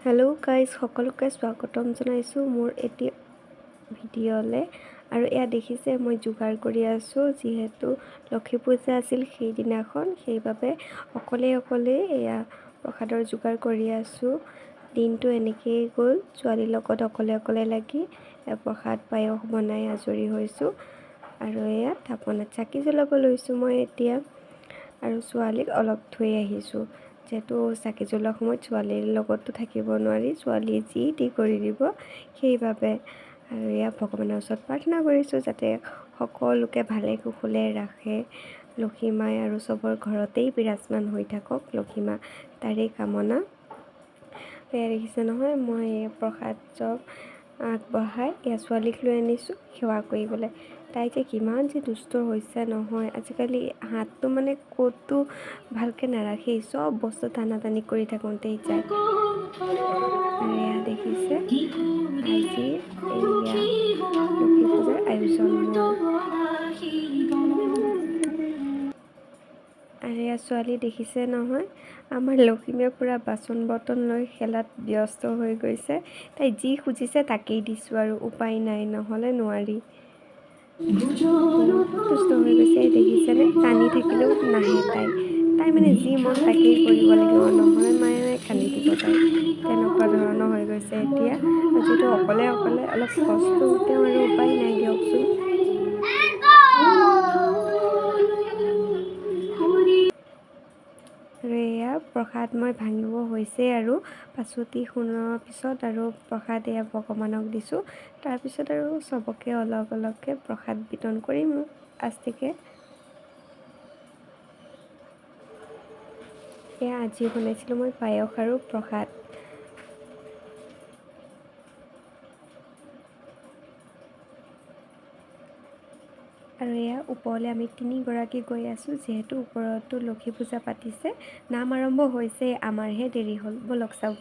Hello' guys, সকলোকে স্বাগতম জনাইছোঁ মোৰ এটি ভিডিঅ'লৈ। আৰু এয়া দেখিছে মই যোগাৰ কৰি আছোঁ, যিহেতু লক্ষী পূজা আছিল সেইদিনাখন, সেইবাবে অকলে এয়া প্ৰসাদৰ যোগাৰ কৰি আছোঁ। দিনটো এনেকৈয়ে গ'ল, ছোৱালীৰ লগত অকলে লাগি প্ৰসাদ পায়স বনাই আজৰি হৈছোঁ। আৰু এয়া থাপনাত চাকি জ্বলাব লৈছোঁ মই এতিয়া, আৰু ছোৱালীক অলপ থৈ আহিছোঁ। যিহেতু চাকি জ্বলোৱাৰ সময়ত ছোৱালীৰ লগতো থাকিব নোৱাৰি, ছোৱালীয়ে যি টি কৰি দিব, সেইবাবে আৰু এয়া ভগৱানৰ ওচৰত প্ৰাৰ্থনা কৰিছোঁ যাতে সকলোকে ভালে কুশলে ৰাখে, লক্ষী মাই আৰু চবৰ ঘৰতেই বিৰাজমান হৈ থাকক লক্ষী মা, তাৰেই কামনা। এয়া দেখিছে নহয়, মই প্ৰসাদ চব আগবঢ়াই এয়া ছোৱালীক লৈ আনিছোঁ সেৱা কৰিবলৈ। তাই যে কিমান যে দুষ্ট হৈছে নহয়, আজিকালি হাতটো মানে ক'তো ভালকৈ নাৰাখেই, চব বস্তু টানা-টানি কৰি থাকোঁতেই যায়। আৰু এয়া দেখিছে আজি এয়া লক্ষী পূজাৰ আয়োজন মোৰ। আৰু এয়া ছোৱালী দেখিছে নহয়, আমাৰ লক্ষীমীয়ে পূৰা বাচন বৰ্তন লৈ খেলাত ব্যস্ত হৈ গৈছে। তাই যি খুজিছে তাকেই দিছোঁ, আৰু উপায় নাই, নহ'লে নোৱাৰি। বহুত দুষ্ট হৈ গৈছে, দেখিছেনে? কান্দি থাকিলেও নাহে তাই মানে যি মন তাকেই কৰিব লাগিব, নহ'লে মায়ে কান্দি দিব তাই। তেনেকুৱা ধৰণৰ হৈ গৈছে এতিয়া। যিহেতু অকলে অলপ কষ্ট তেওঁ, আৰু উপায় নাই দিয়কচোন। আৰু এয়া প্ৰসাদ মই ভাঙিব হৈছেই, আৰু 5 শুনৰ পিছত আৰু প্ৰসাদ এয়া ভগৱানক দিছোঁ। তাৰপিছত আৰু চবকে অলপকৈ প্ৰসাদ বিতৰণ কৰিম আস্তিকে। এয়া আজি বনাইছিলোঁ মই পায়স আৰু প্ৰসাদ। আৰু এয়া ওপৰলৈ আমি 3গৰাকী গৈ আছোঁ, যিহেতু ওপৰতো লক্ষী পূজা পাতিছে, নাম আৰম্ভ হৈছে, আমাৰহে দেৰি হ'ল, ব'লক চাব।